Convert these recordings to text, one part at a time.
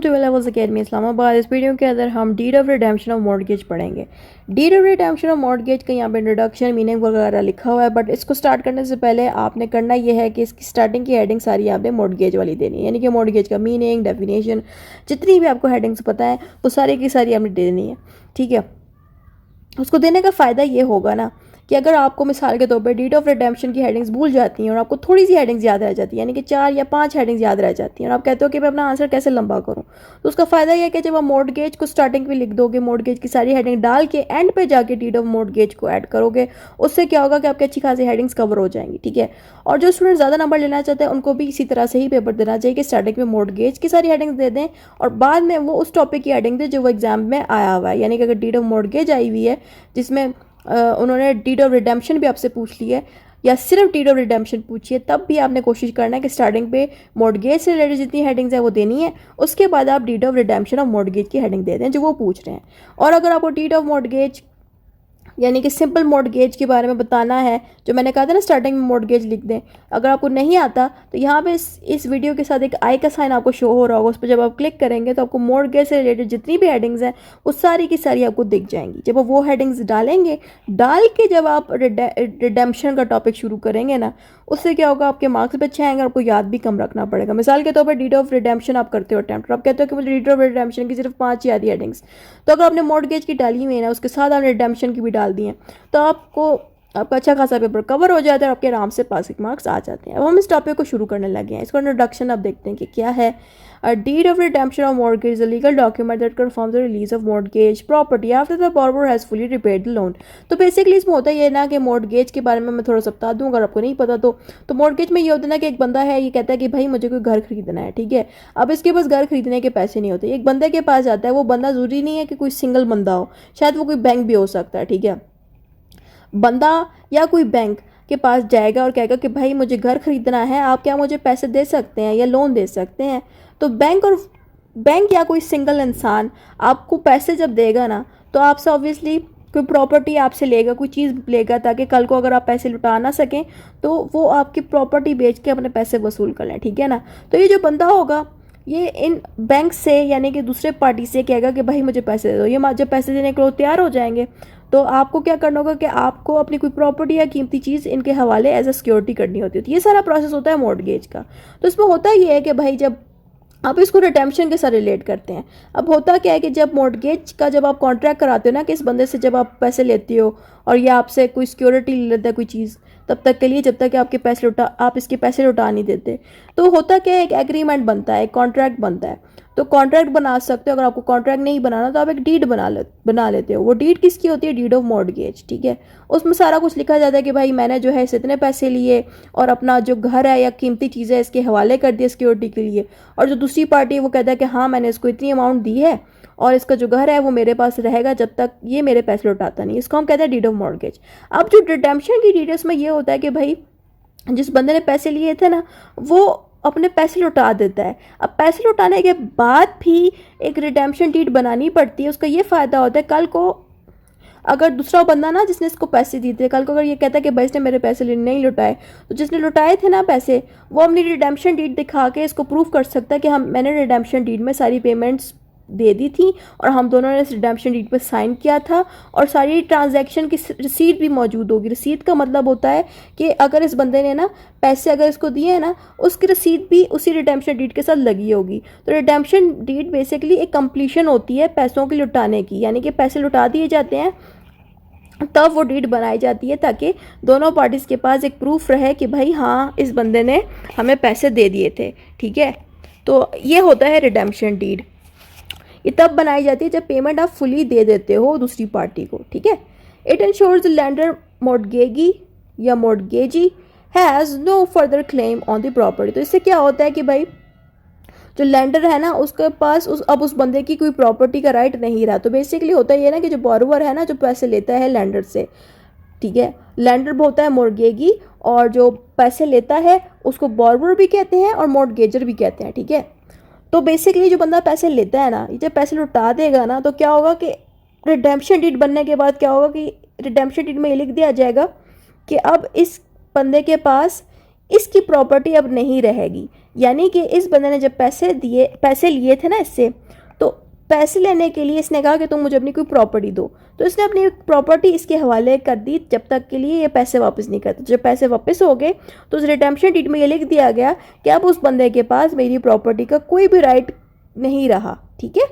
Levels academy Islamabad. इस video के अंदर हम deed of redemption of mortgage पढ़ेंगे। Deed of redemption of mortgage का यहाँ पे इंट्रोडक्शन मीनिंग वगैरह लिखा हुआ है, बट इसको स्टार्ट करने से पहले आपने करना यह है कि इसकी स्टार्टिंग की हेडिंग सारी आपने मॉर्गेज वाली देनी है, यानी कि मॉर्गेज का मीनिंग, डेफिनेशन, जितनी भी आपको हेडिंग्स पता है वो सारी की सारी आपने देनी है। ठीक है, उसको देने का फ़ायदा ये होगा ना कि अगर आपको मिसाल के तौर पे डीड ऑफ रिडेम्पशन की हेडिंग्स भूल जाती हैं और आपको थोड़ी सी हेडिंग्स याद रह जाती है, यानी कि 4 या 5 हेडिंग्स याद रह जाती हैं और आप कहते हो कि मैं अपना आंसर कैसे लंबा करूं, तो उसका फ़ायदा यह है कि जब आप मॉर्गेज को स्टार्टिंग पे लिख दोगे, मॉर्गेज की सारी हेडिंग डाल के एंड पे जाके डीड ऑफ मॉर्गेज को ऐड करोगे, उससे क्या होगा कि आपकी अच्छी खासी हेडिंग्स कवर हो जाएंगी। ठीक है, और जो स्टूडेंट ज़्यादा नंबर लेना चाहते हैं उनको भी इसी तरह से ही पेपर देना चाहिए कि स्टार्टिंग में मॉर्गेज की सारी हेडिंग्स दे दें और बाद में वो उस टॉपिक की हेडिंग दें जो वो एग्जाम में आया हुआ है। यानी कि अगर डीड ऑफ मॉर्गेज आई हुई है जिसमें उन्होंने डीड ऑफ रिडेम्पशन भी आपसे पूछ ली है या सिर्फ डीड ऑफ रिडेम्पशन पूछी है, तब भी आपने कोशिश करना है कि स्टार्टिंग पे मॉर्गेज से रिलेटेड जितनी हेडिंग्स है वो देनी है, उसके बाद आप deed of redemption of mortgage की हेडिंग दे दें जो वो पूछ रहे हैं। और अगर आपको डीड ऑफ मॉर्गेज यानी कि सिंपल मॉर्गेज के बारे में बताना है, जो मैंने कहा था ना स्टार्टिंग में मॉर्गेज लिख दें, अगर आपको नहीं आता तो यहाँ पे इस वीडियो के साथ एक आई का साइन आपको शो हो रहा होगा, उस पर जब आप क्लिक करेंगे तो आपको मॉर्गेज से रिलेटेड जितनी भी हेडिंग्स हैं वो सारी की सारी आपको दिख जाएंगी। जब वो हेडिंग्स डालेंगे, डाल के जब आप रिडेम्पशन का टॉपिक शुरू करेंगे ना, उससे क्या होगा, आपके मार्क्स भी अच्छे आएंगे और आपको याद भी कम रखना पड़ेगा। मिसाल के तौर पर डीड ऑफ रिडेम्पशन आप करते हो अटैम्प्ट और आप कहते हो कि मुझे डीड ऑफ रिडेम्पशन की सिर्फ 5 याद है हेडिंग्स, तो अगर आपने मॉर्गेज की डाली हुई है ना, उसके साथ आपने रिडेम्पशन की भी डाल दी है, तो आपका अच्छा खासा पेपर कवर हो जाता है और आपके आराम से पासिंग मार्क्स आ जाते हैं। अब हम इस टॉपिक को शुरू करने लगे हैं। इसका इंट्रोडक्शन अब देखते हैं कि क्या है। A deed of redemption of mortgage is a legal document that confirms the release of mortgage property after the borrower has fully repaid the loan. तो बेसिकली इसमें होता है ये ना कि मॉर्गेज के बारे में मैं थोड़ा सा बता दूं अगर आपको नहीं पता तो मॉर्गेज में ये होता है ना कि एक बंदा है, ये कहता है कि भाई मुझे कोई घर खरीदना है। ठीक है, अब इसके पास घर खरीदने के पैसे नहीं होते, एक बंदे के पास जाता है, वो बंदा जरूरी नहीं है कि कोई सिंगल बंदा हो, शायद वो कोई बैंक भी हो सकता है। ठीक है, बंदा या कोई बैंक के पास जाएगा और कहेगा कि भाई मुझे घर खरीदना है, आप क्या मुझे पैसे दे सकते हैं या लोन दे सकते हैं। तो बैंक या कोई सिंगल इंसान आपको पैसे जब देगा ना, तो आपसे ऑब्वियसली कोई प्रॉपर्टी आपसे लेगा, कोई चीज़ लेगा, ताकि कल को अगर आप पैसे लुटा ना सकें तो वो आपकी प्रॉपर्टी बेच के अपने पैसे वसूल कर लें। ठीक है ना, तो ये जो बंदा होगा ये इन बैंक से यानी कि दूसरे पार्टी से कहेगा कि भाई मुझे पैसे दे दो। ये जब पैसे देने के लिए तैयार हो जाएंगे तो आपको क्या करना होगा कि आपको अपनी कोई प्रॉपर्टी या कीमती चीज़ इनके हवाले एज अ सिक्योरिटी करनी होती है। तो ये सारा प्रोसेस होता है मॉर्गेज का। तो इसमें होता ये है कि भाई जब आप इसको रिडेम्पशन के साथ रिलेट करते हैं, अब होता क्या है कि जब मॉर्गेज का जब आप कॉन्ट्रैक्ट कराते हो ना कि इस बंदे से जब आप पैसे लेते हो और ये आपसे कोई सिक्योरिटी ले लेता है कोई चीज़, तब तक के लिए जब तक कि आप इसके पैसे लौटा नहीं देते, तो होता क्या है, एक एग्रीमेंट बनता है, एक कॉन्ट्रैक्ट बनता है। तो कॉन्ट्रैक्ट बना सकते हो, अगर आपको कॉन्ट्रैक्ट नहीं बनाना तो आप एक डीड बना लेते हो। वो डीड किसकी होती है, डीड ऑफ मॉर्गेज। ठीक है, उसमें सारा कुछ लिखा जाता है कि भाई मैंने जो है इस इतने पैसे लिए और अपना जो घर है या कीमती चीज़ है इसके हवाले कर दिया सिक्योरिटी के लिए, और जो दूसरी पार्टी है वो कहता है कि हाँ मैंने इसको इतनी अमाउंट दी है और इसका जो घर है वो मेरे पास रहेगा जब तक ये मेरे पैसे लौटाता नहीं। इसको हम कहते हैं डीड ऑफ मॉर्गेज। अब जो रिडेम्पशन की डीड है उसमें ये होता है कि भाई जिस बंदे ने पैसे लिए थे ना वो अपने पैसे लौटा देता है। अब पैसे लौटाने के बाद भी एक रिडेम्पशन डीड बनानी पड़ती है। उसका ये फ़ायदा होता है, कल को अगर दूसरा बंदा ना जिसने इसको पैसे दिए थे, कल को अगर ये कहता है कि भाई इसने मेरे पैसे नहीं लौटाए, तो जिसने लौटाए थे ना पैसे, वो अपनी रिडेम्पशन डीड दिखा के इसको प्रूव कर सकता है कि मैंने रिडेम्पशन डीड में सारी पेमेंट्स दे दी थी और हम दोनों ने इस रिडेम्पशन डीड पर साइन किया था और सारी ट्रांजैक्शन की रिसीट भी मौजूद होगी। रिसीट का मतलब होता है कि अगर इस बंदे ने ना पैसे अगर इसको दिए हैं ना, उसकी रिसीट भी उसी रिडेम्पशन डीड के साथ लगी होगी। तो रिडेम्पशन डीड बेसिकली एक कंप्लीशन होती है पैसों के लुटाने की, यानी कि पैसे लुटा दिए जाते हैं तब वो डीड बनाई जाती है ताकि दोनों पार्टीज़ के पास एक प्रूफ रहे कि भाई हाँ इस बंदे ने हमें पैसे दे दिए थे। ठीक है, तो ये होता है रिडेम्पशन डीड। ये तब बनाई जाती है जब पेमेंट आप फुली दे देते हो दूसरी पार्टी को। ठीक है, it ensures the lender mortgagee या mortgagee has no further claim on the property. तो इससे क्या होता है कि भाई जो लैंडर है ना उसके पास अब उस बंदे की कोई प्रॉपर्टी का राइट नहीं रहा। तो बेसिकली होता है ये ना कि जो बोरोवर है ना, जो पैसे लेता है लैंडर से, ठीक है, लैंडर होता है मॉर्गेगी और जो पैसे लेता है उसको बोरोवर भी कहते हैं और मॉर्गेजर भी कहते हैं। ठीक है, तो बेसिकली जो बंदा पैसे लेता है ना, ये जब पैसे लौटा देगा ना, तो क्या होगा कि रिडेम्पशन डीड बनने के बाद क्या होगा कि रिडेम्पशन डीड में ये लिख दिया जाएगा कि अब इस बंदे के पास इसकी प्रॉपर्टी अब नहीं रहेगी। यानी कि इस बंदे ने जब पैसे लिए थे ना इससे, तो पैसे लेने के लिए इसने कहा कि तुम मुझे अपनी कोई प्रॉपर्टी दो, तो इसने अपनी प्रॉपर्टी इसके हवाले कर दी जब तक के लिए ये पैसे वापस नहीं करते। जब पैसे वापस हो गए तो उस रिडेम्पशन डीड में ये लिख दिया गया कि अब उस बंदे के पास मेरी प्रॉपर्टी का कोई भी राइट नहीं रहा। ठीक है,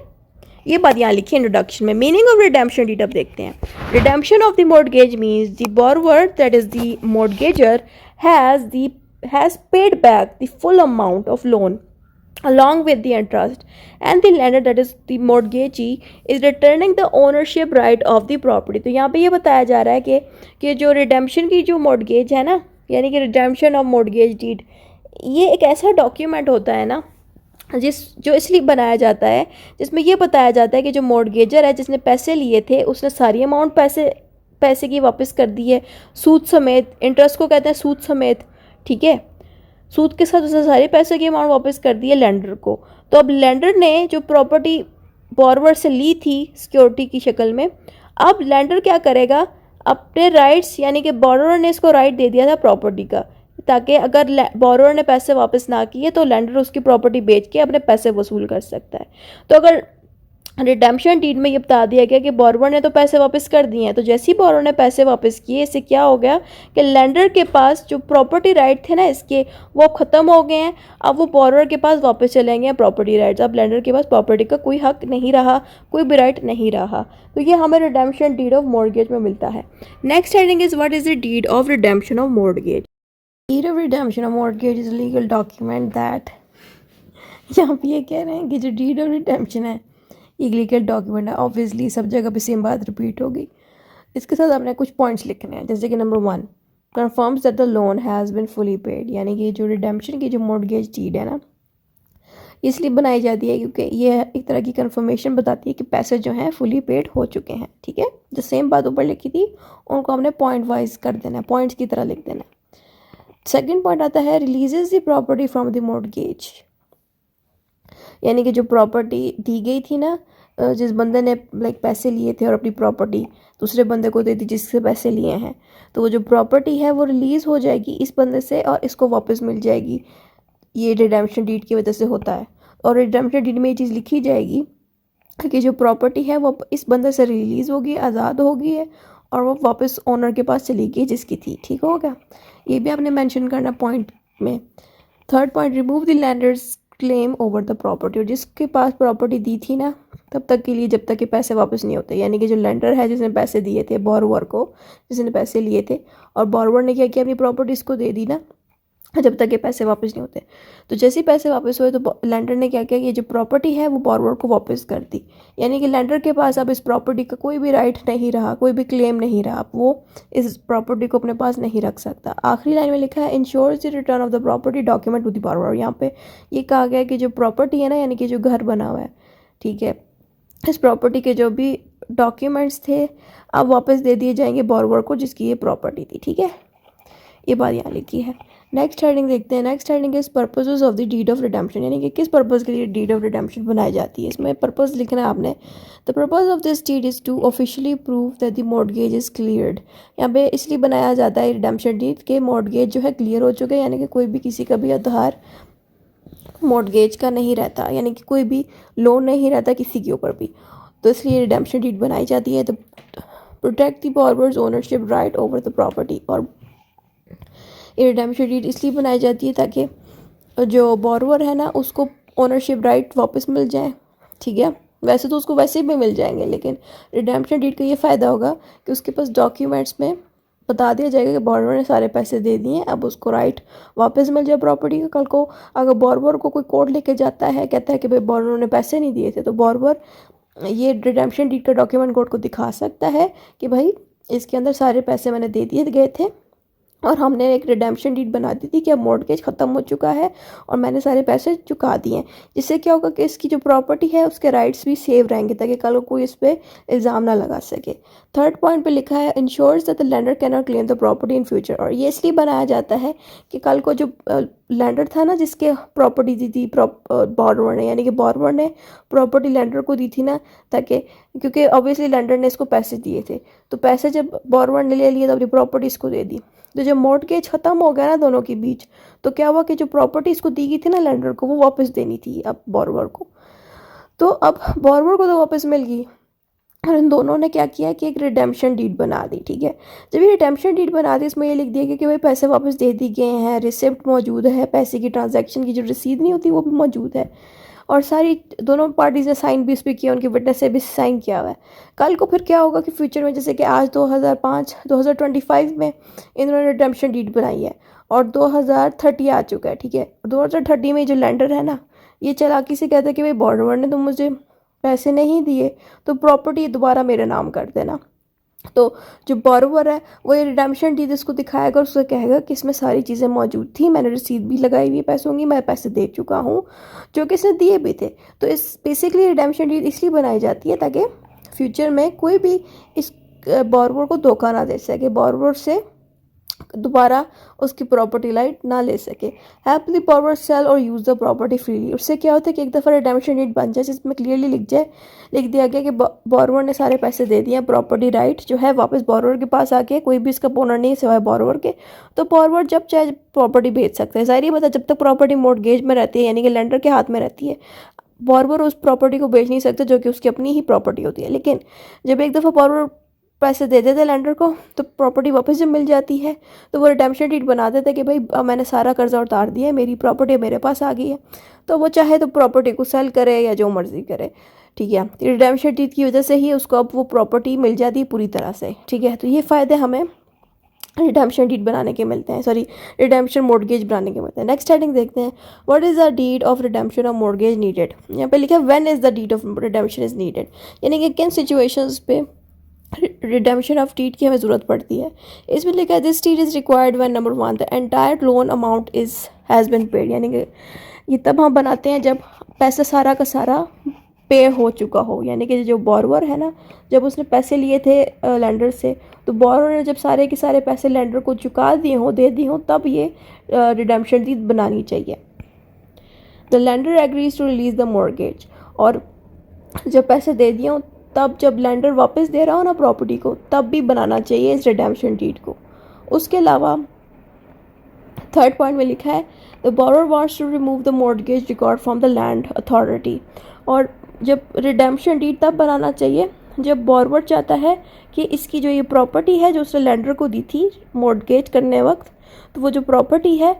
ये बात यहाँ लिखी है इंट्रोडक्शन में। मीनिंग ऑफ रिडेम्पशन डीड अब देखते हैं। Redemption of the mortgage means the borrower that is the mortgagor has paid back the full amount of loan along with the interest, and the lender that is the mortgagee is returning the ownership right of the property। तो यहाँ पे ये बताया जा रहा है कि जो रिडेम्पशन की जो मॉर्गेज है ना, यानी कि रिडेम्पशन ऑफ मॉर्गेज डीड, ये एक ऐसा डॉक्यूमेंट होता है ना जो इसलिए बनाया जाता है जिसमें ये बताया जाता है कि जो मॉर्गेजर है जिसने पैसे लिए थे उसने सारी अमाउंट पैसे की वापस कर दी है, सूद समेत। इंटरेस्ट को कहते हैं सूद समेत। ठीक है, सूद के साथ उसने सारे पैसे की अमाउंट वापस कर दी है लेंडर को। तो अब लेंडर ने जो प्रॉपर्टी बोरोवर से ली थी सिक्योरिटी की शक्ल में, अब लेंडर क्या करेगा, अपने राइट्स, यानी कि बोरोवर ने इसको राइट दे दिया था प्रॉपर्टी का, ताकि अगर बोरोवर ने पैसे वापस ना किए तो लेंडर उसकी प्रॉपर्टी बेच के अपने पैसे वसूल कर सकता है। तो अगर रिडेम्पशन डीड में ये बता दिया गया कि बोरोवर ने तो पैसे वापस कर दिए हैं, तो जैसे ही बोरोवर ने पैसे वापस किए, इससे क्या हो गया कि लेंडर के पास जो प्रॉपर्टी राइट थे ना इसके, वो अब ख़त्म हो गए हैं। अब वो बोरोवर के पास वापस चले गए प्रॉपर्टी राइट्स। अब लेंडर के पास प्रॉपर्टी का कोई हक नहीं रहा, कोई भी राइट नहीं रहा। तो ये हमें रिडेम्पशन डीड ऑफ मॉर्गेज में मिलता है। Next heading is what is the deed of redemption of mortgage. Deed of redemption of mortgage is legal document that, यहाँ पे ये कह रहे हैं कि जो डीड ऑफ रिडेम्पशन है एक लीगल डॉक्यूमेंट है। ऑब्वियसली सब जगह पे सेम बात रिपीट होगी। इसके साथ आपने कुछ पॉइंट्स लिखने हैं, जैसे कि number 1, confirms that the loan has been fully paid. यानी कि जो रिडेम्पशन की जो मॉर्गेज डीड है ना, इसलिए बनाई जाती है क्योंकि ये एक तरह की कन्फर्मेशन बताती है कि पैसे जो हैं फुली पेड हो चुके हैं। ठीक है, जो सेम बात ऊपर लिखी थी उनको हमने पॉइंट वाइज कर देना है, पॉइंट्स की तरह लिख देना है। सेकेंड पॉइंट आता है releases the property from the mortgage. यानी कि जो प्रॉपर्टी दी गई थी ना, जिस बंदे ने पैसे लिए थे और अपनी प्रॉपर्टी दूसरे बंदे को दे दी जिससे पैसे लिए हैं, तो वो जो प्रॉपर्टी है वो रिलीज़ हो जाएगी इस बंदे से और इसको वापस मिल जाएगी। ये रिडेम्पशन डीड की वजह से होता है। और रिडेम्पशन डीड में ये चीज़ लिखी जाएगी कि जो प्रॉपर्टी है वो इस बंदे से रिलीज़ होगी, आज़ाद हो गई है और वो वापस ओनर के पास चली गई जिसकी थी। ठीक हो गया, ये भी आपने मेंशन करना पॉइंट में। Third point, remove the landers claim over the property. और जिसके पास प्रॉपर्टी दी थी ना तब तक के लिए, जब तक कि पैसे वापस नहीं होते। यानी कि जो लेंडर है जिसने पैसे दिए थे बोरोवर को, जिसने पैसे लिए थे, और बोरोवर ने क्या किया, अपनी प्रॉपर्टी इसको दे दी ना जब तक ये पैसे वापस नहीं होते। तो जैसे ही पैसे वापस हुए तो लेंडर ने क्या किया कि ये जो प्रॉपर्टी है वो बोरोवर को वापस कर दी। यानी कि लेंडर के पास अब इस प्रॉपर्टी का कोई भी राइट नहीं रहा, कोई भी क्लेम नहीं रहा, अब वो इस प्रॉपर्टी को अपने पास नहीं रख सकता। आखिरी लाइन में लिखा है ensures the return of the property document to the borrower. यहाँ पे ये कहा गया है कि जो प्रॉपर्टी है ना, यानी कि जो घर बना हुआ है, ठीक है, इस प्रॉपर्टी के जो भी डॉक्यूमेंट्स थे अब वापस दे दिए जाएंगे बोरोवर को जिसकी ये प्रॉपर्टी थी। ठीक है, ये बात यहाँ लिखी है। नेक्स्ट हेडिंग देखते हैं। Next heading is purposes of the deed of redemption. यानी कि किस पर्पज़ के लिए डीड ऑफ रिडेम्पशन बनाई जाती है। इसमें पर्पज़ लिखना है आपने। The purpose of this deed is to officially prove that the mortgage is cleared. यहाँ पे इसलिए बनाया जाता है रिडेम्पशन डीड के मॉर्गेज जो है क्लियर हो चुके हैं, यानी कि कोई भी किसी का भी आधार मॉर्गेज का नहीं रहता, यानी कि कोई भी लोन नहीं रहता किसी के ऊपर भी। तो इसलिए रिडेम्पशन डीड बनाई जाती है तो protect the borrowers ownership right over the property. और ये रिडेम्पशन डीड इसलिए बनाई जाती है ताकि जो बोरोवर है ना उसको ओनरशिप राइट वापस मिल जाए। ठीक है, वैसे तो उसको वैसे भी मिल जाएंगे, लेकिन रिडेम्पशन डीड का ये फ़ायदा होगा कि उसके पास डॉक्यूमेंट्स में बता दिया जाएगा कि बोरोवर ने सारे पैसे दे दिए हैं, अब उसको राइट वापस मिल जाए प्रॉपर्टी का। कल को अगर बोरोवर को कोई कोर्ट लेके जाता है, कहता है कि भाई बोरोवर ने पैसे नहीं दिए थे, तो बोरोवर ये रिडेम्पशन डीड का डॉक्यूमेंट कोर्ट को दिखा सकता है कि भाई इसके अंदर सारे पैसे मैंने दे दिए गए थे और हमने एक रिडेम्पशन डीड बना दी थी कि अब मॉर्गेज ख़त्म हो चुका है और मैंने सारे पैसे चुका दिए हैं। जिससे क्या होगा कि इसकी जो प्रॉपर्टी है उसके राइट्स भी सेव रहेंगे ताकि कल को कोई इस पर इल्ज़ाम ना लगा सके। थर्ड पॉइंट पे लिखा है ensures that the lender can not claim the property in future. और ये इसलिए बनाया जाता है कि कल को जो लैंडर था ना जिसके प्रॉपर्टी दी थी बोरोवर ने, यानी कि बोरोवर ने प्रॉपर्टी लैंडर को दी थी ना, ताकि क्योंकि ऑब्वियसली लैंडर ने इसको पैसे दिए थे, तो पैसे जब बोरोवर ने ले लिए तो अपनी प्रॉपर्टी इसको दे दी। तो जब मॉर्टगेज ख़त्म हो गया ना दोनों के बीच, तो क्या हुआ कि जो प्रॉपर्टी इसको दी गई थी ना लेंडर को, वो वापस देनी थी अब बोरोवर को। तो अब बोरोवर को तो वापस मिल गई, और इन दोनों ने क्या किया कि एक रिडेम्पशन डीड बना दी। ठीक है, जब ये रिडेम्पशन डीड बना दी, इसमें ये लिख दिया कि भाई पैसे वापस दे दिए गए हैं, रिसिप्ट मौजूद है, पैसे की ट्रांजैक्शन की जो रसीद नहीं होती वो भी मौजूद है, और सारी दोनों पार्टीज़ ने साइन भी इस पर किया, उनके विटनेस से भी साइन किया हुआ है। कल को फिर क्या होगा कि फ्यूचर में, जैसे कि आज 2025 में इन्होंने रिडेम्पशन डीड बनाई है और 2030 आ चुका है। ठीक है, 2030 में जो लैंडर है ना, ये चालाकी से कहता है कि भाई बोरोवर ने तो मुझे पैसे नहीं दिए, तो प्रॉपर्टी दोबारा मेरे नाम कर देना। तो जो बोरोवर है वो ये रिडेम्पशन डीड इसको दिखाएगा और उससे कहेगा कि इसमें सारी चीज़ें मौजूद थी, मैंने रसीद भी लगाई हुई है पैसों की, मैं पैसे दे चुका हूँ, जो कि इसने दिए भी थे। तो इस बेसिकली रिडेम्पशन डीड इसलिए बनाई जाती है ताकि फ्यूचर में कोई भी इस बोरोवर को धोखा ना दे सके, बोरोवर से दोबारा उसकी प्रॉपर्टी राइट ना ले सके। हेल्प द बोरोवर सेल और यूज़ द प्रॉपर्टी फ्रीली। उससे क्या होता है कि एक दफ़ा रिडेम्पशन डीड बन जाए जिसमें क्लियरली लिख दिया गया कि बोरोवर ने सारे पैसे दे दिए, प्रॉपर्टी राइट जो है वापस बोरोवर के पास आके, कोई भी इसका ओनर नहीं सिवाय बोरोवर के, तो बोरोवर जब चाहे प्रॉपर्टी बेच सकता है। जाहिर ही बता, जब तक प्रॉपर्टी मॉर्टगेज में रहती है यानी कि लेंडर के हाथ में रहती है, बोरोवर उस प्रॉपर्टी को बेच नहीं सकता जो कि उसकी अपनी ही प्रॉपर्टी होती है। लेकिन जब एक दफ़ा बोरोवर पैसे दे देते लैंडर को, तो प्रॉपर्टी वापस जब मिल जाती है तो वो रिडेम्पशन डीड बना देते कि भाई अब मैंने सारा कर्जा उतार दिया है, मेरी प्रॉपर्टी मेरे पास आ गई है, तो वो चाहे तो प्रॉपर्टी को सेल करे या जो मर्जी करे। ठीक है, रिडेम्पशन डीड की वजह से ही उसको अब वो प्रॉपर्टी मिल जाती है पूरी तरह से। ठीक है, तो ये फ़ायदे हमें रिडेम्पशन डीड बनाने के मिलते हैं, सॉरी रिडेम्पशन मॉर्टगेज बनाने के मिलते हैं। नेक्स्ट हेडिंग देखते हैं, what is the deed of redemption of mortgage needed. यहाँ पे लिखा है when is the deed of redemption is needed, यानी कि किन सिचुएशंस पे रिडेम्पशन ऑफ डीड की हमें ज़रूरत पड़ती है। इसमें लिखा है this deed is required when number 1 the entire loan amount has been paid, यानी कि ये तब हम बनाते हैं जब पैसा सारा का सारा पे हो चुका हो, यानी कि जो बोरोवर है ना, जब उसने पैसे लिए थे लैंडर से, तो बोरोवर ने जब सारे के सारे पैसे लैंडर को चुका दिए हों, दे दिए हों, तब ये रिडेम्पशन डीड बनानी चाहिए। The lender agrees to release the mortgage, और जब पैसे दे दिए हों तब जब लैंडर वापस दे रहा हो ना प्रॉपर्टी को, तब भी बनाना चाहिए इस रिडेम्पशन डीड को। उसके अलावा थर्ड पॉइंट में लिखा है the borrower wants to remove the mortgage record from the land authority, और जब रिडेम्पशन डीड तब बनाना चाहिए जब बोरोवर चाहता है कि इसकी जो ये प्रॉपर्टी है जो उसने लैंडर को दी थी मॉर्गेज करने वक्त, तो वो जो प्रॉपर्टी है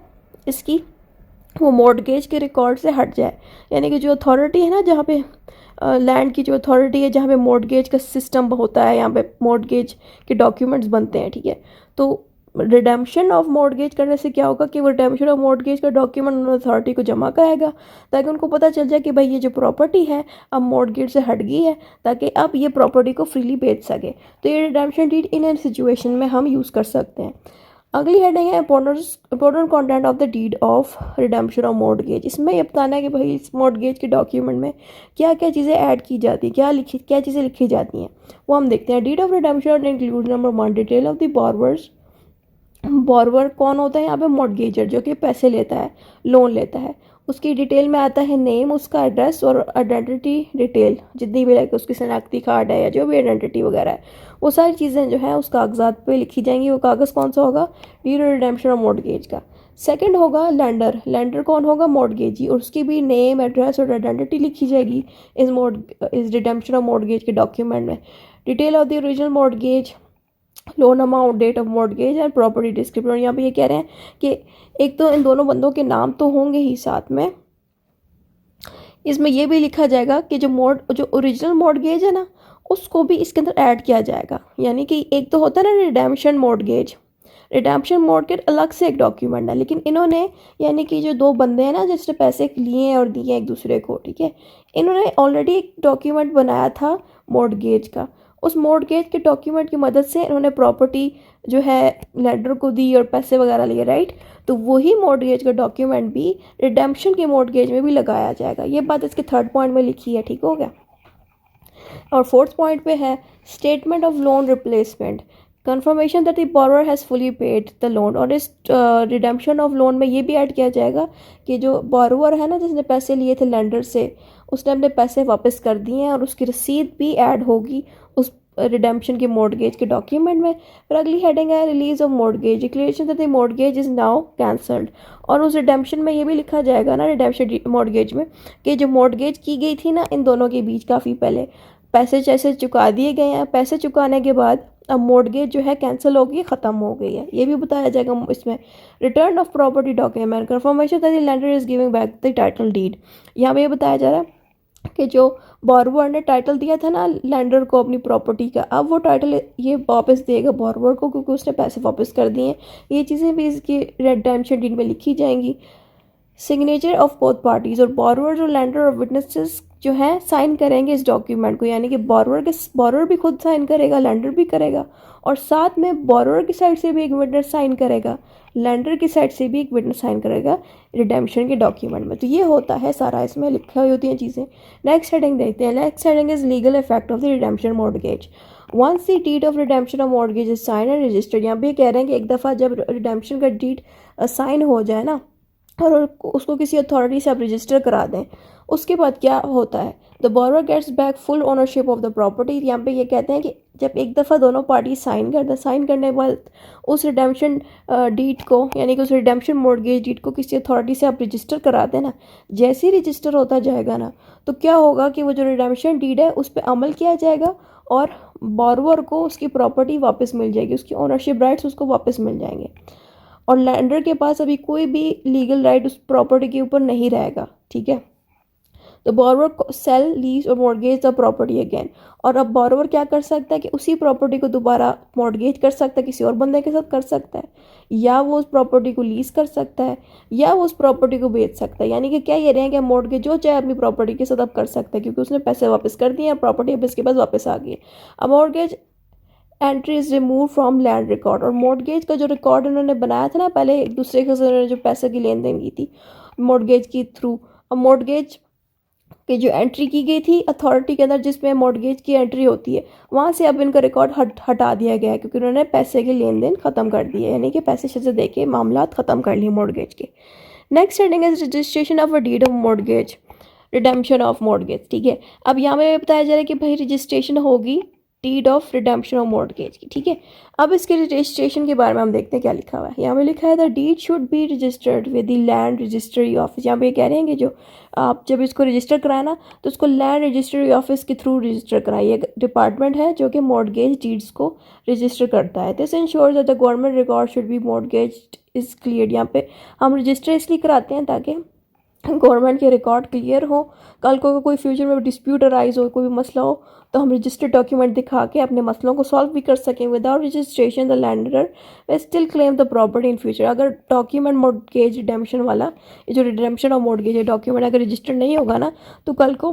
इसकी वो मॉर्गेज के रिकॉर्ड से हट जाए, यानी कि जो अथॉरिटी है ना, जहाँ पे लैंड की जो अथॉरिटी है, जहाँ पे मॉर्गेज का सिस्टम होता है, यहाँ पे मॉर्गेज के डॉक्यूमेंट्स बनते हैं। ठीक है, तो रिडेम्पशन ऑफ मॉर्गेज करने से क्या होगा कि वो रिडेम्पशन ऑफ मॉर्गेज का डॉक्यूमेंट अथॉरिटी को जमा कराएगा ताकि उनको पता चल जाए कि भाई ये जो प्रॉपर्टी है अब मॉर्गेज से हट गई है, ताकि अब ये प्रॉपर्टी को फ्रीली बेच सके। तो ये रिडेम्पशन डीड इन सिचुएशन में हम यूज़ कर सकते हैं। अगली हेडिंग है important content of the deed of redemption of mortgage. इसमें ये बताना है कि भाई इस मॉर्टगेज के डॉक्यूमेंट में क्या क्या चीज़ें ऐड की जाती हैं, क्या चीज़ें लिखी जाती हैं, वो हम देखते हैं। Deed of redemption include number 1 detail of the borrowers. Borrower कौन होता है यहाँ पे? मॉर्टगेजर, जो कि पैसे लेता है, लोन लेता है। उसकी डिटेल में आता है नेम, उसका एड्रेस और आइडेंटिटी डिटेल, जितनी भी लाइक उसकी शनाख्ती कार्ड है या जो भी आइडेंटिटी वगैरह है, वो सारी चीज़ें जो है उस कागजात पे लिखी जाएंगी। वो कागज़ कौन सा होगा? Deed of redemption of mortgage का। सेकंड होगा लैंडर। लैंडर कौन होगा? मॉर्टगेजी, और उसकी भी नेम, एड्रेस और आइडेंटिटी लिखी जाएगी इस रिडेम्पशन ऑफ मॉर्टगेज के डॉक्यूमेंट में। Detail of the original mortgage, loan amount, date of mortgage and property description. यहाँ पे ये कह रहे हैं कि एक तो इन दोनों बंदों के नाम तो होंगे ही, साथ में इसमें यह भी लिखा जाएगा कि जो ओरिजिनल मॉर्टगेज है ना, उसको भी इसके अंदर ऐड किया जाएगा। यानी कि एक तो होता है ना रिडेम्पशन मॉर्टगेज, रिडेम्पशन मॉर्टगेज अलग से एक डॉक्यूमेंट है, लेकिन इन्होंने यानी कि जो दो बंदे हैं ना जिसने पैसे लिए और दिए एक दूसरे को, ठीक है, इन्होंने ऑलरेडी एक डॉक्यूमेंट बनाया था मॉर्टगेज का। उस मॉर्टगेज के डॉक्यूमेंट की मदद से इन्होंने प्रॉपर्टी जो है लेंडर को दी और पैसे वगैरह लिए, राइट। तो वही मॉर्टगेज का डॉक्यूमेंट भी रिडेम्पशन के मॉर्टगेज में भी लगाया जाएगा। ये बात इसके थर्ड पॉइंट में लिखी है, ठीक हो गया। और फोर्थ पॉइंट पे है statement of loan replacement, confirmation that the borrower has fully paid the loan. और इस रिडेम्पशन ऑफ लोन में ये भी ऐड किया जाएगा कि जो बोरोवर है ना, जिसने पैसे लिए थे लेंडर से, उसने अपने पैसे वापस कर दिए हैं और उसकी रसीद भी ऐड होगी उस रिडेम्पशन के मॉर्गेज के डॉक्यूमेंट में। फिर अगली हेडिंग है release of mortgage, declaration that the mortgage is now cancelled. और उस रिडेम्पशन में ये भी लिखा जाएगा ना, रिडेम्पशन मॉर्गेज में, कि जो मॉर्गेज की गई थी ना इन दोनों के बीच काफ़ी पहले, पैसे जैसे चुका दिए गए हैं, पैसे चुकाने के बाद अब मॉर्गेज जो है कैंसिल हो गई, ख़त्म हो गई है, ये भी बताया जाएगा इसमें। Return of property document, confirmation that the lender is giving back the title deed. यहाँ पे ये बताया जा रहा है कि जो बोरोवर ने टाइटल दिया था ना लैंडर को अपनी प्रॉपर्टी का, अब वो टाइटल ये वापस देगा बोरोवर को, क्योंकि उसने पैसे वापस कर दिए हैं। ये चीज़ें भी इसकी रिडेम्पशन डीड में लिखी जाएंगी। सिग्नेचर ऑफ बोथ पार्टीज, और बोरोवर और लैंडर और विटनेसेस जो हैं साइन करेंगे इस डॉक्यूमेंट को, यानी कि बोरोवर भी खुद साइन करेगा, लैंडर भी करेगा, और साथ में बोरोवर की साइड से भी एक विटनेस साइन करेगा, लैंडर की साइड से भी एक विटनेस साइन करेगा रिडेम्पशन के डॉक्यूमेंट में। तो ये होता है सारा, इसमें लिखी हुई होती हैं चीज़ें। नेक्स्ट हेडिंग देखते हैं। Next heading is legal effect of the redemption mortgage. Once the deed of redemption of mortgage is sign and registered, यहाँ पे कह रहे हैं कि एक दफ़ा जब रिडेम्पशन का डीड साइन हो जाए ना और उसको किसी अथॉरिटी से आप रजिस्टर करा दें, उसके बाद क्या होता है, the borrower gets back full ownership of the property. यहाँ पे ये कहते हैं कि जब एक दफ़ा दोनों पार्टी साइन कर दें, साइन करने के बाद उस रिडेम्पशन डीड को, यानी कि उस रिडेम्पशन मॉर्गेज डीड को किसी अथॉरिटी से आप रजिस्टर करा दें ना, जैसे ही रजिस्टर होता जाएगा ना, तो क्या होगा कि वो जो रिडेम्पशन डीड है उस पर अमल किया जाएगा और बोरोवर को उसकी प्रॉपर्टी वापस मिल जाएगी, उसकी ओनरशिप राइट्स उसको वापस मिल जाएंगे, और लैंडर के पास अभी कोई भी लीगल राइट उस प्रॉपर्टी के ऊपर नहीं रहेगा। ठीक है, तो बोरोवर सेल लीज और मॉर्गेज द प्रॉपर्टी अगेन, और अब बोरोवर क्या कर सकता है कि उसी प्रॉपर्टी को दोबारा मॉर्गेज कर सकता है, किसी और बंदे के साथ कर सकता है, या वो उस प्रॉपर्टी को लीज कर सकता है, या वो उस प्रॉपर्टी को बेच सकता है। यानी कि क्या ये रहे हैं कि मॉर्गेज जो चाहे अपनी प्रॉपर्टी के साथ अब कर सकता है, क्योंकि उसने पैसे वापस कर दिए हैं, प्रॉपर्टी अब इसके पास वापस आ गई है। अब mortgage entry is remove from land record, और मॉर्गेज का जो रिकॉर्ड उन्होंने बनाया था ना पहले एक दूसरे के साथ जो पैसे की लेन देन की थी मॉर्गेज के थ्रू, अब मॉर्गेज की जो एंट्री की गई थी अथॉरिटी के अंदर जिसमें मॉर्गेज की एंट्री होती है, वहाँ से अब इनका रिकॉर्ड हटा दिया गया है, क्योंकि उन्होंने पैसे के लेन देन ख़त्म कर दिए, यानी कि पैसे शैसे दे के मामला ख़त्म कर लिए मॉर्गेज के। Next heading is registration of a deed of mortgage, redemption of mortgage. ठीक है, अब यहाँ पे बताया जा रहा है कि भाई रजिस्ट्रेशन होगी deed of redemption of mortgage की। ठीक है, अब इसके रजिस्ट्रेशन के बारे में हम देखते हैं क्या लिखा हुआ है। यहाँ पे लिखा है the deed should be registered with the land registry office. यहाँ पे कह रहे हैं कि जो आप जब इसको रजिस्टर कराए ना तो उसको लैंड रजिस्ट्री ऑफिस के थ्रू रजिस्टर कराइए। एक डिपार्टमेंट है जो कि मॉर्गेज डीड्स को रजिस्टर करता है। This ensures that the government record should be mortgage is clear. यहाँ पे हम रजिस्टर इसलिए कराते हैं ताकि गवर्नमेंट के रिकॉर्ड क्लियर हो, कल को कोई फ्यूचर में डिस्प्यूट अराइज हो, कोई भी मसला हो, तो हम रजिस्टर्ड डॉक्यूमेंट दिखा के अपने मसलों को सॉल्व भी कर सकें। Without registration the lander way still claim the property in future. अगर डॉक्यूमेंट मॉर्गेज रिडेम्पशन वाला, ये जो रिडेम्पशन ऑफ मॉर्गेज है डॉक्यूमेंट अगर रजिस्टर्ड नहीं होगा ना, तो कल को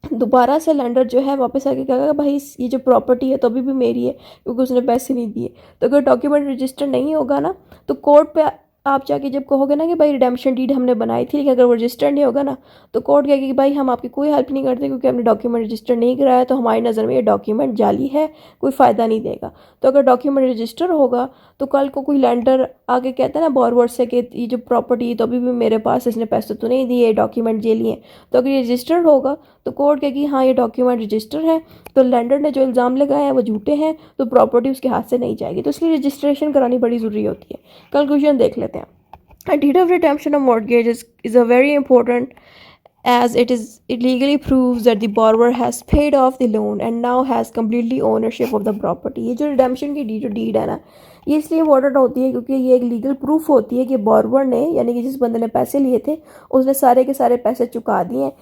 दोबारा से लैंडर जो है वापस आके कहेगा भाई ये जो प्रॉपर्टी है तो अभी भी मेरी है, क्योंकि उसने पैसे नहीं दिए। तो अगर डॉक्यूमेंट रजिस्टर्ड नहीं होगा ना, तो कोर्ट पे आप जाके जब कहोगे ना कि भाई रिडेम्पशन डीड हमने बनाई थी, लेकिन अगर वो रजिस्टर्ड नहीं होगा ना, तो कोर्ट कहेगी कि भाई हम आपकी कोई हेल्प नहीं करते क्योंकि हमने डॉक्यूमेंट रजिस्टर नहीं कराया, तो हमारी नज़र में ये डॉक्यूमेंट जाली है, कोई फ़ायदा नहीं देगा। तो अगर डॉक्यूमेंट रजिस्टर होगा तो कल को कोई लैंडर आगे कहता है ना बोरोवर से कि ये जो प्रॉपर्टी है तो अभी भी मेरे पास, इसने पैसे तो नहीं दिए, डॉक्यूमेंट जे लिए, तो अगर ये रजिस्टर्ड होगा तो कोर्ट कहेगी हाँ ये डॉक्यूमेंट रजिस्टर है, तो लैंडर ने जो इल्ज़ाम लगाए हैं वो झूठे हैं, तो प्रॉपर्टी उसके हाथ से नहीं जाएगी। तो इसलिए रजिस्ट्रेशन करानी बड़ी ज़रूरी होती है। कंक्लूजन देख लेते हैं। A deed of redemption of mortgage is a very important, as it legally proves that the borrower has paid off the loan and now has completely ownership of the property। ये जो redemption की deed है ना, ये इसलिए important होती है क्योंकि ये एक लीगल प्रूफ होती है कि borrower ने, यानी कि जिस बंदे ने पैसे लिए थे उसने सारे के सारे पैसे चुका दिए।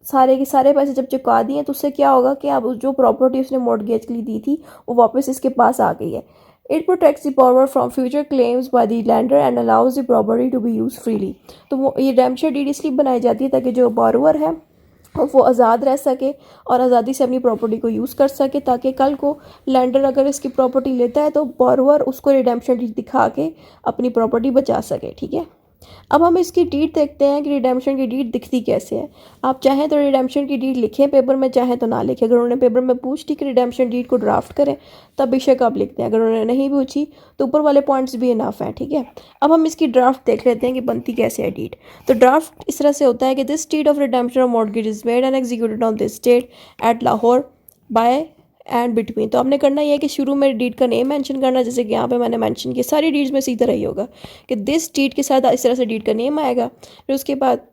सारे के सारे पैसे जब चुका दिए तो उससे क्या होगा कि अब जो प्रॉपर्टी उसने मॉर्गेज के लिए दी थी वो वापस इसके पास आ गई है। It protects the borrower from future claims by the lender and allows the property to be used freely। तो वो ये redemption deed इसलिए बनाई जाती है ताकि जो borrower है वो आज़ाद रह सके और आज़ादी से अपनी प्रॉपर्टी को यूज़ कर सके, ताकि कल को लैंडर अगर इसकी प्रॉपर्टी लेता है तो borrower उसको redemption deed दिखा के अपनी प्रॉपर्टी बचा सके। ठीक है, अब हम इसकी डीड देखते हैं कि रिडेम्पशन की डीड दिखती कैसे है। आप चाहें तो रिडेम्पशन की डीड लिखें पेपर में, चाहें तो ना लिखें। अगर उन्होंने पेपर में पूछ ली कि रिडेम्पशन डीड को ड्राफ्ट करें तब बेशक आप लिखते हैं, अगर उन्होंने नहीं पूछी तो ऊपर वाले पॉइंट्स भी इनफ हैं। ठीक है, अब हम इसकी ड्राफ्ट देख लेते हैं कि बनती कैसे है डीड। तो ड्राफ्ट इस तरह से होता है कि this deed of redemption of mortgage is made and executed on this date at Lahore by and between. तो आपने करना ये है कि शुरू में डीड का नेम मेंशन करना, जैसे कि यहाँ पे मैंने मेंशन किया, सारी डीड्स में इसी तरह ही होगा कि दिस डीड के साथ इस तरह से डीड का नेम आएगा। फिर उसके बाद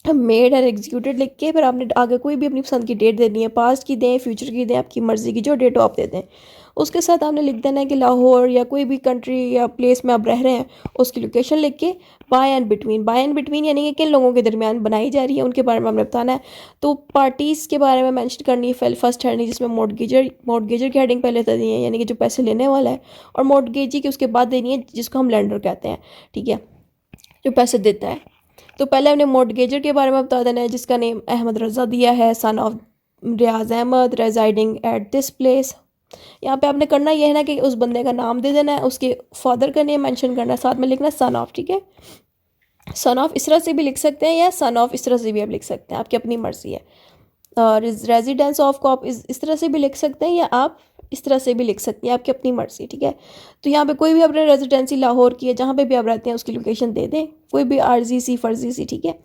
मेड एंड एग्जीक्यूटेड लिख के फिर आपने आगे कोई भी अपनी पसंद की डेट देनी है, पास्ट की दें, फ्यूचर की दें, आपकी मर्ज़ी की जो डेट आप दे दें। उसके साथ आपने लिख देना है कि लाहौर या कोई भी कंट्री या प्लेस में आप रह रहे हैं उसकी लोकेशन लिख के by and between. By and between यानी कि किन लोगों के दरमियान बनाई जा रही है उनके बारे में आपने बताना है। तो पार्टीज़ के बारे में मेंशन करनी है फर्स्ट हेडिंग, जिसमें मॉर्गेजर की हेडिंग पहले देनी है यानी कि जो पैसे लेने वाला है, और मॉर्गेजी की उसके बाद देनी है जिसको हम लेंडर कहते हैं, ठीक है, जो पैसे देता है। तो पहले हमने मॉर्गेजर के बारे में बता देना है जिसका नेम अहमद रज़ा दिया है, son of Riyaz Ahmed, residing at this place. यहाँ पे आपने करना यह है ना कि उस बंदे का नाम दे देना है, उसके फादर का नेम मेंशन करना है, साथ में लिखना सन ऑफ, ठीक है। सन ऑफ इस तरह से भी लिख सकते हैं या सन ऑफ इस तरह से भी आप लिख सकते हैं, आपकी अपनी मर्जी है। और रेजिडेंस ऑफ को आप इस तरह से भी लिख सकते हैं या आप इस तरह से भी लिख सकते हैं, आपकी अपनी मर्जी, ठीक है। तो यहाँ पे कोई भी अपने रेजिडेंसी लाहौर की है, जहाँ पे भी आप रहते हैं उसकी लोकेशन दे दें, कोई भी आर्जी सी फर्जी सी, ठीक है।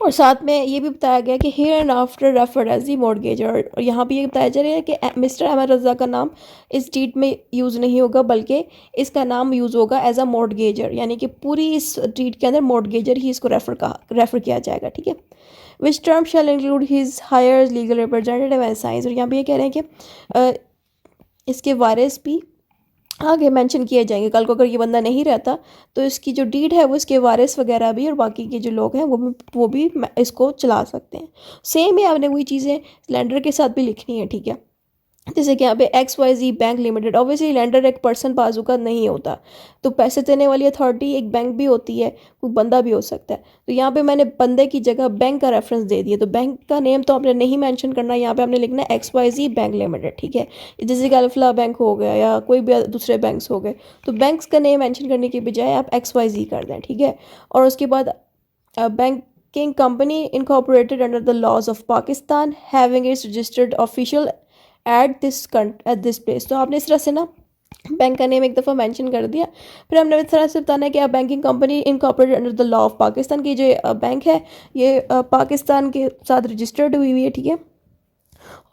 और साथ में ये भी बताया गया कि here and after referred as the mortgagor, और यहाँ पे ये बताया जा रहा है कि मिस्टर अहमद रज़ा का नाम इस डीड में यूज़ नहीं होगा बल्कि इसका नाम यूज़ होगा एज अ मॉर्गेजर, यानी कि पूरी इस डीड के अंदर मॉर्गेजर ही इसको रेफ़र किया जाएगा, ठीक है। Which term shall include his heir legal representative and science, और यहाँ पे ये कह रहे हैं कि इसके वारिस भी आगे मेंशन किए जाएंगे। कल को अगर ये बंदा नहीं रहता तो इसकी जो डीड है वो इसके वारिस वगैरह भी और बाकी के जो लोग हैं वो भी इसको चला सकते हैं। सेम ही आपने वही चीज़ें लेंडर के साथ भी लिखनी है, ठीक है। जैसे कि यहाँ पे XYZ bank limited, obviously lender एक पर्सन बाजू का नहीं होता, तो पैसे देने वाली अथॉरिटी एक बैंक भी होती है, कोई बंदा भी हो सकता है। तो यहाँ पे मैंने बंदे की जगह बैंक का रेफरेंस दे दिया, तो बैंक का नेम तो आपने नहीं मेंशन करना, यहाँ पे आपने लिखना है XYZ बैंक लिमिटेड, ठीक है। जैसे कि अल्फला बैंक हो गया या कोई भी दूसरे बैंक्स हो गए, तो बैंक्स का नेम मैंशन करने के बजाय आप XYZ कर दें, ठीक है। और उसके बाद banking company incorporated under the laws of Pakistan having its registered official at this place. तो आपने इस तरह से ना बैंक का नेम एक दफ़ा मेंशन कर दिया, फिर हमने इस तरह से बताना है कि आप banking company incorporated under the law of Pakistan की जो बैंक है ये पाकिस्तान के साथ रजिस्टर्ड हुई हुई है, ठीक है।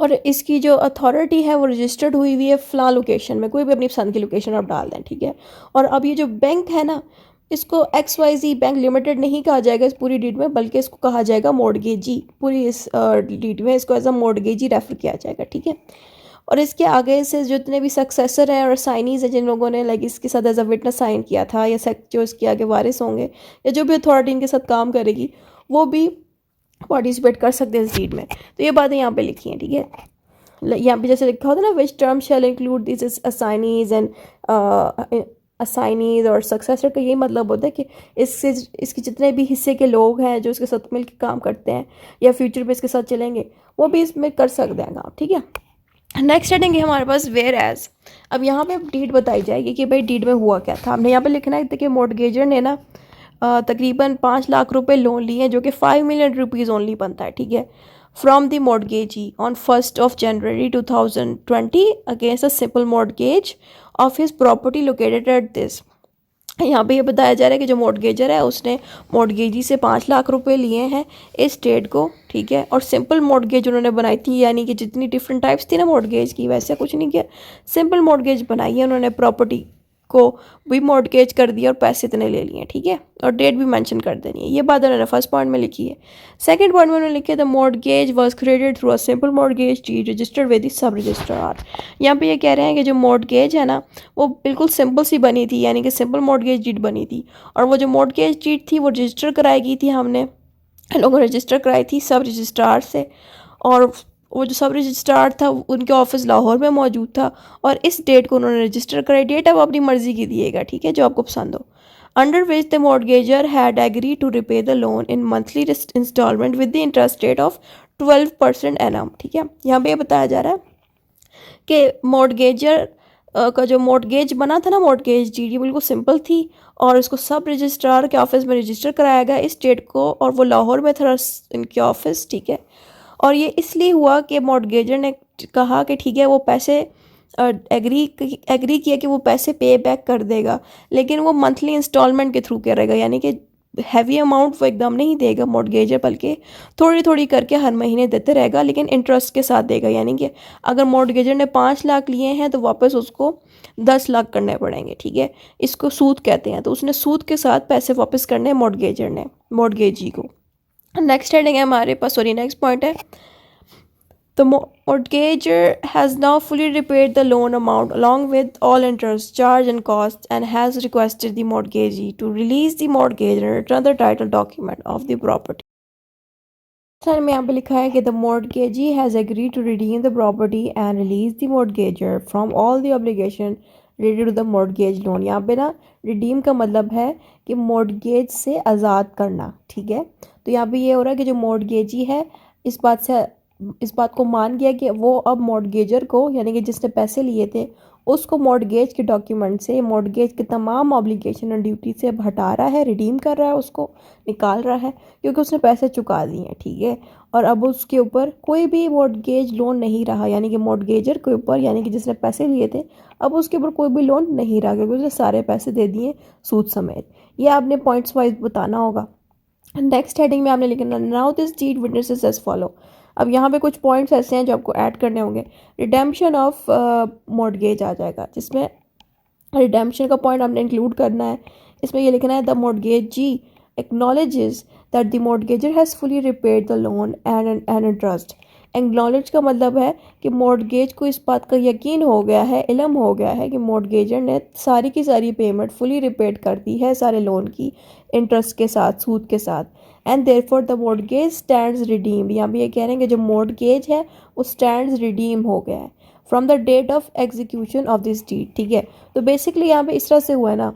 और इसकी जो अथॉरिटी है वो रजिस्टर्ड हुई हुई है फ़लाँ लोकेशन में, कोई भी अपनी पसंद की लोकेशन आप डाल दें, ठीक है। और अब ये जो बैंक है ना इसको XYZ बैंक लिमिटेड नहीं कहा जाएगा इस पूरी डीड में, बल्कि इसको कहा जाएगा मॉर्गेजी, पूरी इस डीड में इसको एज अ मॉर्गेजी रेफर किया जाएगा, ठीक है। और इसके आगे से जितने भी सक्सेसर हैं और साइनीज़ हैं जिन लोगों ने लाइक इसके साथ एज अ विटनेस साइन किया था या जो इसके आगे वारिस होंगे या जो भी अथॉरिटी इनके साथ काम करेगी वो भी पार्टिसिपेट कर सकते हैं इस डीड में। तो ये बातें यहाँ पे लिखी हैं, ठीक है। यहाँ पे जैसे लिखा होता है ना which term shall include this assignees and assignees और सक्सेसर का यही मतलब होता है कि इसके जितने भी हिस्से के लोग हैं जो इसके साथ मिलकर काम करते हैं या फ्यूचर में इसके साथ चलेंगे वो भी इसमें कर सकते हैं काम, ठीक है। नेक्स्ट हेडिंग है हमारे पास वेयर एज। अब यहाँ पे डीड बताई जाएगी कि भाई डीड में हुआ क्या था। हमने यहाँ पे लिखना है कि मॉर्गेजर ने ना तकरीबन 5 लाख रुपए लोन लिए हैं जो कि 5 मिलियन रुपीज़ ओनली बनता है, ठीक है, from the mortgagee on 1 January 2020 against a simple mortgage of his property located at this. यहाँ पे ये बताया जा रहा है कि जो मॉर्गेजर है उसने मॉर्गेजी से 5 लाख रुपए लिए हैं इस डेट को, ठीक है। और सिंपल मॉर्गेज उन्होंने बनाई थी, यानी कि जितनी डिफरेंट टाइप्स थी ना मॉर्गेज की वैसे कुछ नहीं किया, सिंपल मॉर्गेज बनाई है उन्होंने, प्रॉपर्टी को भी मॉर्गेज कर दिया और पैसे इतने ले लिए, ठीक है। और डेट भी मेंशन कर देनी है, ये बात उन्होंने फर्स्ट पॉइंट में लिखी है। सेकंड पॉइंट में उन्होंने लिखी है the mortgage was created through a simple mortgage deed registered with the sub registrar. यहाँ पे ये कह रहे हैं कि जो मॉर्गेज है ना वो बिल्कुल सिंपल सी बनी थी, यानी कि सिंपल मॉर्गेज डीड बनी थी, और वो जो मॉर्गेज डीड थी वो रजिस्टर कराई गई थी, हमने लोगों ने रजिस्टर कराई थी सब रजिस्ट्रार से, और वो जो सब रजिस्ट्रार था उनके ऑफिस लाहौर में मौजूद था, और इस डेट को उन्होंने रजिस्टर कराई। डेट अब अपनी मर्ज़ी की दिएगा, ठीक है, जो आपको पसंद हो। Under which the mortgagor had agree to repay the loan in monthly instalment with the interest rate of 12% annum, ठीक है। यहाँ पे ये बताया जा रहा है कि मॉर्गेजर का जो मॉर्गेज बना था ना मॉर्गेज डीड, ये बिल्कुल सिंपल थी और इसको सब रजिस्ट्रार के ऑफिस में रजिस्टर कराया गया इस डेट को, और वो लाहौर में था इनके ऑफिस, ठीक है। और ये इसलिए हुआ कि मॉर्गेजर ने कहा कि ठीक है वो पैसे एग्री किया कि वो पैसे पे बैक कर देगा, लेकिन वो मंथली इंस्टॉलमेंट के थ्रू करेगा, यानी कि हैवी अमाउंट वो एकदम नहीं देगा मॉर्गेजर, बल्कि थोड़ी थोड़ी करके हर महीने देते रहेगा, लेकिन इंटरेस्ट के साथ देगा। यानी कि अगर मॉर्गेजर ने 5 लाख लिए हैं तो वापस उसको 10 लाख करने पड़ेंगे, ठीक है। इसको सूद कहते हैं। तो उसने सूद के साथ पैसे वापस करने मॉर्गेजर ने मॉर्गेजी को। नेक्स्ट हेडिंग है हमारे पास, सॉरी नेक्स्ट पॉइंट है, the mortgager has now fully repaid the loan amount along with all interest, charge and costs, and has requested the mortgagee to release the mortgage and return the title document of the property. Sir में यहाँ पे लिखा है कि the mortgagee has agreed to redeem the property and release the mortgager from all the obligation related to the mortgage loan। यहाँ पे ना redeem का मतलब है कि mortgage से आज़ाद करना, ठीक है। तो यहाँ पे ये हो रहा है कि जो mortgagee है इस बात को मान गया कि वो अब मॉर्गेजर को, यानी कि जिसने पैसे लिए थे उसको, मॉर्गेज के डॉक्यूमेंट से मॉर्गेज के तमाम ऑब्लिगेशन और ड्यूटी से अब हटा रहा है, रिडीम कर रहा है, उसको निकाल रहा है, क्योंकि उसने पैसे चुका दिए हैं, ठीक है। और अब उसके ऊपर कोई भी मॉर्गेज लोन नहीं रहा, यानी कि मॉर्गेजर के ऊपर, यानी कि जिसने पैसे लिए थे, अब उसके ऊपर कोई भी लोन नहीं रहा, क्योंकि उसने सारे पैसे दे दिए सूद समेत। ये आपने पॉइंट्स वाइज बताना होगा। नेक्स्ट हेडिंग में आपने लिखना, now this deed witnesses as follow. अब यहाँ पे कुछ पॉइंट्स ऐसे हैं जो आपको ऐड करने होंगे। रिडेम्पशन ऑफ मॉर्गेज आ जाएगा, जिसमें रिडेम्पशन का पॉइंट आपने इंक्लूड करना है। इसमें ये लिखना है, the mortgagee acknowledges that the mortgagor has fully repaid the loan and interest. Acknowledge का मतलब है कि मॉर्गेज को इस बात का यकीन हो गया है, इल्म हो गया है कि मॉर्गेजर ने सारी की सारी पेमेंट फुली रिपेड कर दी है, सारे लोन की, इंटरेस्ट के साथ, सूद के साथ। And therefore the mortgage stands redeemed. यहाँ पे ये कह रहे हैं कि जो मॉर्गेज है वो स्टैंड्स रिडीम हो गया है from the date of execution of this deed, ठीक है। तो बेसिकली यहाँ पे इस तरह से हुआ है ना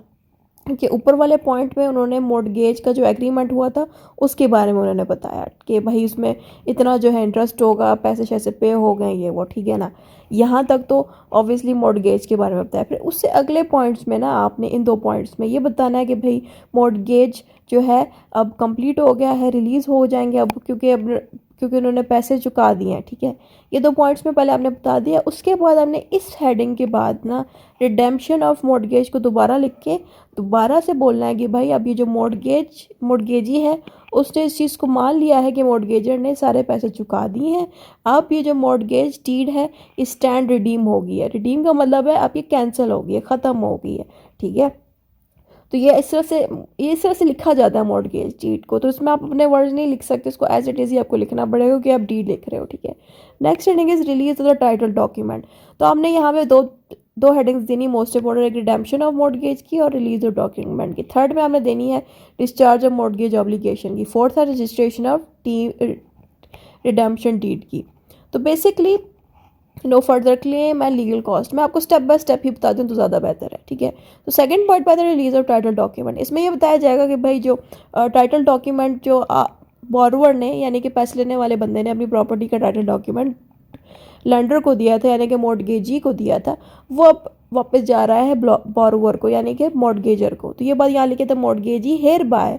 कि ऊपर वाले पॉइंट में उन्होंने मॉर्गेज का जो एग्रीमेंट हुआ था उसके बारे में उन्होंने बताया कि भाई उसमें इतना जो है इंटरेस्ट होगा, पैसे शैसे पे हो गए, ये वो, ठीक है ना। यहाँ तक तो ऑब्वियसली मॉर्गेज के बारे में बताया। फिर उससे अगले पॉइंट्स में ना आपने इन 2 पॉइंट्स में ये बताना है कि भाई मॉर्गेज जो है अब कंप्लीट हो गया है, रिलीज़ हो जाएंगे अब, क्योंकि उन्होंने पैसे चुका दिए हैं, ठीक है। ये 2 पॉइंट्स में पहले आपने बता दिया। उसके बाद आपने इस हेडिंग के बाद ना रिडेम्पशन ऑफ मॉर्गेज को दोबारा लिख के दोबारा से बोलना है कि भाई अब ये जो मॉर्गेजी है उसने इस चीज़ को मान लिया है कि मॉर्गेजर ने सारे पैसे चुका दिए हैं। अब ये जो मॉर्गेज डीड है स्टैंड रिडीम हो गई है। रिडीम का मतलब है अब ये कैंसिल हो गई है, ख़त्म हो गई है, ठीक है। तो ये इस तरह से लिखा जाता है मॉर्गेज डीड को। तो इसमें आप अपने वर्ड्स नहीं लिख सकते, इसको एज इट इज़ ही आपको लिखना पड़ेगा कि आप डीड लिख रहे हो, ठीक है। Next heading is release of the title document. तो आपने यहाँ पे दो हेडिंग्स देनी मोस्ट इंपॉर्टेंट, एक रिडेम्पशन ऑफ मॉर्गेज की और रिलीज ऑफ डॉक्यूमेंट की। थर्ड में आपने देनी है डिस्चार्ज ऑफ मॉर्गेज ऑब्लिगेशन की। फोर्थ है रजिस्ट्रेशन ऑफ रिडेम्पशन डीड की। तो basically no further claim and legal cost. मैं आपको स्टेप बाय स्टेप ही बता दूं तो ज़्यादा बेहतर है, ठीक है। तो second point by the release of title document, इसमें ये बताया जाएगा कि भाई जो टाइटल डॉक्यूमेंट जो बोरोवर ने, यानी कि पैसे लेने वाले बंदे ने अपनी प्रॉपर्टी का टाइटल डॉक्यूमेंट लेंडर को दिया था, यानी कि मॉर्गेजी को दिया था, वो अब वापस जा रहा है बोरोवर को, यानी कि मॉर्गेजर को। तो ये बात यहाँ लिखे थे, mortgagee hereby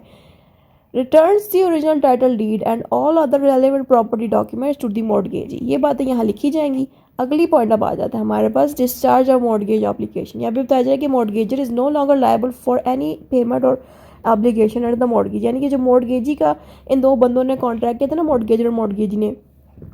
returns the original title deed and all other relevant property documents to the mortgagee। ये बातें यहाँ लिखी जाएंगी। अगली पॉइंट अब आ जाता है हमारे पास डिस्चार्ज ऑफ मॉर्गेज ऑब्लिगेशन। यहाँ पे बताया जाए कि mortgagor is no longer liable for any payment और ऑब्लिगेशन अंडर द मॉर्गेज, यानी कि जो मॉर्गेजी का इन 2 बंदों ने कॉन्ट्रैक्ट किया था ना, मॉर्गेजर और मॉर्गेजी ने,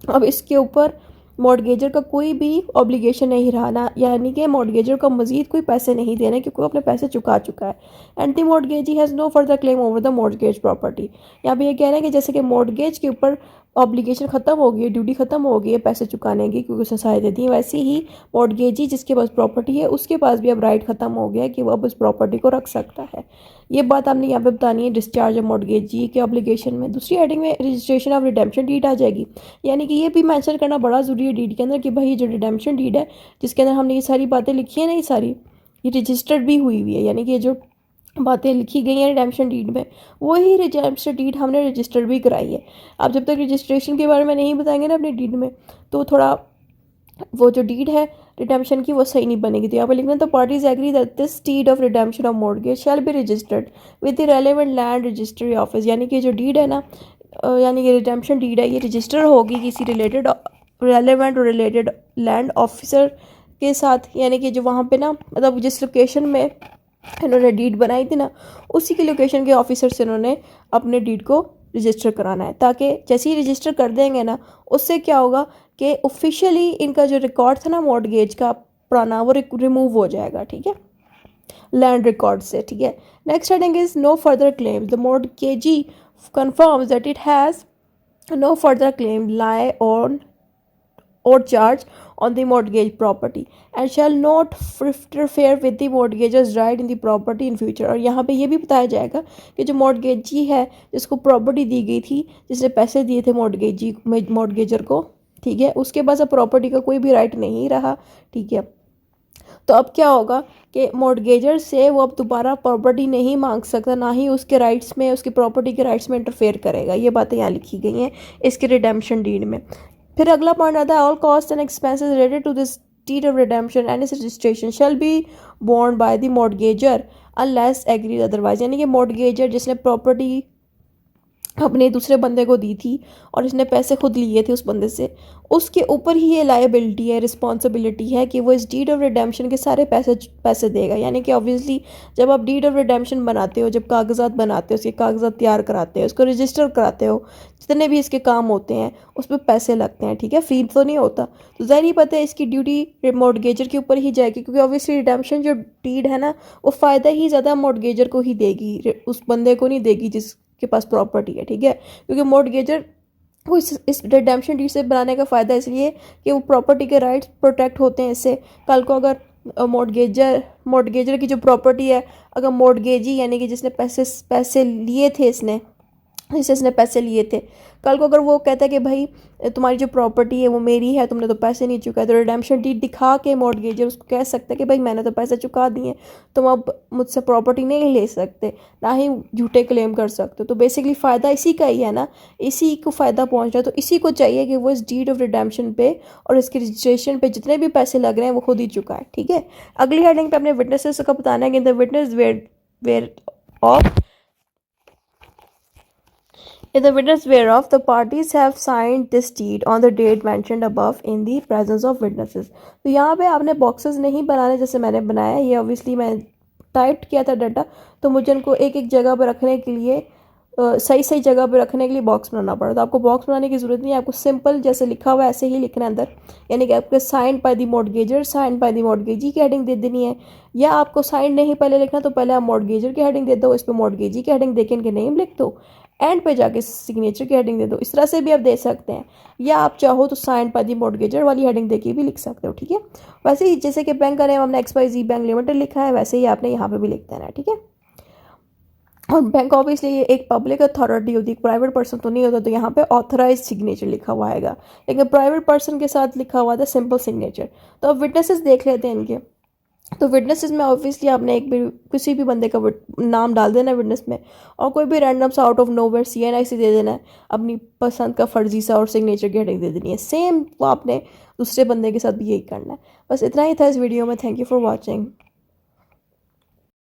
अब इसके ऊपर मॉर्गेजर का कोई भी ऑब्लिगेशन नहीं रहा ना, यानी कि मॉर्गेजर को मजीद कोई पैसे नहीं देने क्योंकि वो अपने पैसे चुका चुका है। And the mortgagee has no further claim over the mortgage property. यहाँ पे ये कह रहे हैं कि जैसे कि मॉर्गेज के ऊपर ऑब्लिगेशन ख़त्म हो गई है, ड्यूटी ख़त्म हो गई है पैसे चुकाने की क्योंकि उसने सहायता दी, वैसे ही मॉर्गेजी जिसके पास प्रॉपर्टी है उसके पास भी अब राइट ख़त्म हो गया है कि वो अब उस प्रॉपर्टी को रख सकता है। ये बात आपने यहाँ पे बतानी है डिस्चार्ज ऑफ मॉर्गेजी के ऑब्लिगेशन में। दूसरी हेडिंग में रजिस्ट्रेशन ऑफ रिडेम्पशन डीड आ जाएगी, यानी कि ये भी मेंशन करना बड़ा ज़रूरी है डीड के अंदर कि भाई जो रिडेम्पशन डीड है जिसके अंदर हमने ये सारी बातें लिखी हैं ना, ये सारी ये रजिस्टर्ड भी हुई हुई है, यानी कि जो बातें लिखी गई हैं रिडेम्पशन डीड में वही रिडेम्पशन डीड हमने रजिस्टर भी कराई है। आप जब तक रजिस्ट्रेशन के बारे में नहीं बताएंगे ना अपनी डीड में तो थोड़ा वो जो डीड है रिडेम्पशन की वो सही नहीं बनेगी। तो यहाँ पर लिखना, तो parties agree that this deed of redemption of mortgage shall be registered with the relevant land registry office, यानी कि जो डीड है ना, यानी कि रिडेम्पशन डीड है ये रजिस्टर होगी किसी रिलेटेड रेलेवेंट और रिलेटेड लैंड ऑफिसर के साथ, यानी कि जो वहाँ पे ना मतलब जिस लोकेशन में इन्होंने डीड बनाई थी ना, उसी की लोकेशन के ऑफिसर से इन्होंने अपने डीड को रजिस्टर कराना है, ताकि जैसे ही रजिस्टर कर देंगे ना, उससे क्या होगा कि ऑफिशियली इनका जो रिकॉर्ड था ना मॉर्गेज का पुराना, वो रिमूव हो जाएगा, ठीक है, लैंड रिकॉर्ड से, ठीक है। Next heading is no further claim, the mortgagee confirms that it has no further claim lie on or charge on the mortgage property and shall not interfere with the mortgager's right in the property in future। और यहाँ पे ये भी बताया जाएगा कि जो mortgagee है, जिसको प्रॉपर्टी दी गई थी, जिसने पैसे दिए थे मॉर्गेजर को, ठीक है, उसके पास अब प्रॉपर्टी का कोई भी राइट नहीं रहा, ठीक है। तो अब क्या होगा कि मॉर्गेजर से वो अब दोबारा प्रॉपर्टी नहीं मांग सकता, ना ही उसके राइट्स में, उसकी प्रॉपर्टी के राइट्स में इंटरफेयर करेगा। ये बातें यहाँ लिखी गई हैं इसके रिडेम्पशन डीड में। फिर अगला पॉइंट आता है all cost and expenses related to this deed of redemption and its registration shall be borne by the mortgager unless agreed otherwise। यानी कि मॉर्गेजर जिसने प्रॉपर्टी अपने दूसरे बंदे को दी थी और इसने पैसे खुद लिए थे उस बंदे से, उसके ऊपर ही ये लायबिलिटी है, रिस्पॉन्सिबिलिटी है कि वो इस डीड ऑफ रिडेम्पशन के सारे पैसे देगा। यानी कि ऑब्वियसली जब आप डीड ऑफ रिडेम्पशन बनाते हो, जब कागजात बनाते हो, उसके कागजात तैयार कराते हो, उसको रजिस्टर कराते हो, जितने भी इसके काम होते हैं उस पर पैसे लगते हैं, ठीक है, फ्री तो नहीं होता। तो ज़ाहिर ही पता है इसकी ड्यूटी मॉर्गेजर के ऊपर ही जाएगी, क्योंकि ऑब्वियसली रिडेम्पशन जो डीड है ना, वो फ़ायदा ही ज़्यादा मॉर्गेजर को ही देगी, उस बंदे को नहीं देगी जिसके पास प्रॉपर्टी है, ठीक है। क्योंकि मॉर्गेजर को इस रिडेम्पशन डीड से बनाने का फ़ायदा इसलिए कि वो प्रॉपर्टी के राइट्स प्रोटेक्ट होते हैं इससे। कल को अगर मॉर्गेजर की जो प्रॉपर्टी है, अगर मॉर्गेजी यानी कि जिसने पैसे लिए थे, इसने पैसे लिए थे, कल को अगर वो कहता है कि भाई तुम्हारी जो प्रॉपर्टी है वो मेरी है, तुमने तो पैसे नहीं चुकाए, तो रिडेम्पशन डीड दिखा के मॉर्गेजर उसको कह सकता है कि भाई मैंने तो पैसे चुका दिए, तुम अब मुझसे प्रॉपर्टी नहीं ले सकते, ना ही झूठे क्लेम कर सकते। तो बेसिकली फ़ायदा इसी का ही है ना, इसी को फ़ायदा पहुंच रहा है, तो इसी को चाहिए कि वो इस डीड ऑफ रिडेम्पशन पे और इसके रजिस्ट्रेशन पे जितने भी पैसे लग रहे हैं वो खुद ही चुकाए, ठीक है। अगली हेडिंग पे अपने विटनेसेस का बताना है कि the witness whereof in the witness whereof the parties have signed this deed on the date mentioned above in the presence of witnesses। तो यहाँ पे आपने बॉक्सेस नहीं बनाने जैसे मैंने बनाया, ये ऑब्वियसली मैं टाइप किया था डाटा, तो मुझे उनको एक एक जगह पर रखने के लिए सही सही जगह पर रखने के लिए बॉक्स बनाना पड़ा। तो आपको बॉक्स बनाने की ज़रूरत नहीं है, आपको सिंपल जैसे लिखा हुआ है ऐसे ही लिखना है अंदर, यानी कि आपको sign by the mortgagor, sign by the mortgagee की हेडिंग दे देनी है, या आपको साइन नहीं पहले लिखना तो पहले आप मॉर्गेजर की हेडिंग दे दो, इस पर मॉर्गेजी की हेडिंग दे के इनके नेम लिख दो, एंड पे जाके सिग्नेचर की हेडिंग दे दो। इस तरह से भी आप दे सकते हैं, या आप चाहो तो साइन बाय द मॉर्गेजर वाली हेडिंग दे के भी लिख सकते हो, ठीक है। वैसे ही जैसे कि बैंक का नेम हमने XYZ बैंक लिमिटेड लिखा है, वैसे ही आपने यहाँ पे भी लिख देना है, ठीक है। और बैंक ऑब्वियसली ये एक पब्लिक अथॉरिटी होती है, प्राइवेट पर्सन तो नहीं होता, तो यहाँ पे ऑथराइज सिग्नेचर लिखा हुआ आएगा, लेकिन प्राइवेट पर्सन के साथ लिखा हुआ था सिंपल सिग्नेचर। तो अब विटनेसेस देख लेते हैं इनके। तो विटनेसेस में ऑब्वियसली आपने एक भी किसी भी बंदे का नाम डाल देना है विटनेस में, और कोई भी रैंडम सा आउट ऑफ नोवेयर CNIC दे देना है, अपनी पसंद का फर्जी सा और सिग्नेचर की हेडिंग दे देनी है। सेम वो आपने दूसरे बंदे के साथ भी यही करना है। बस इतना ही था इस वीडियो में। Thank you for watching.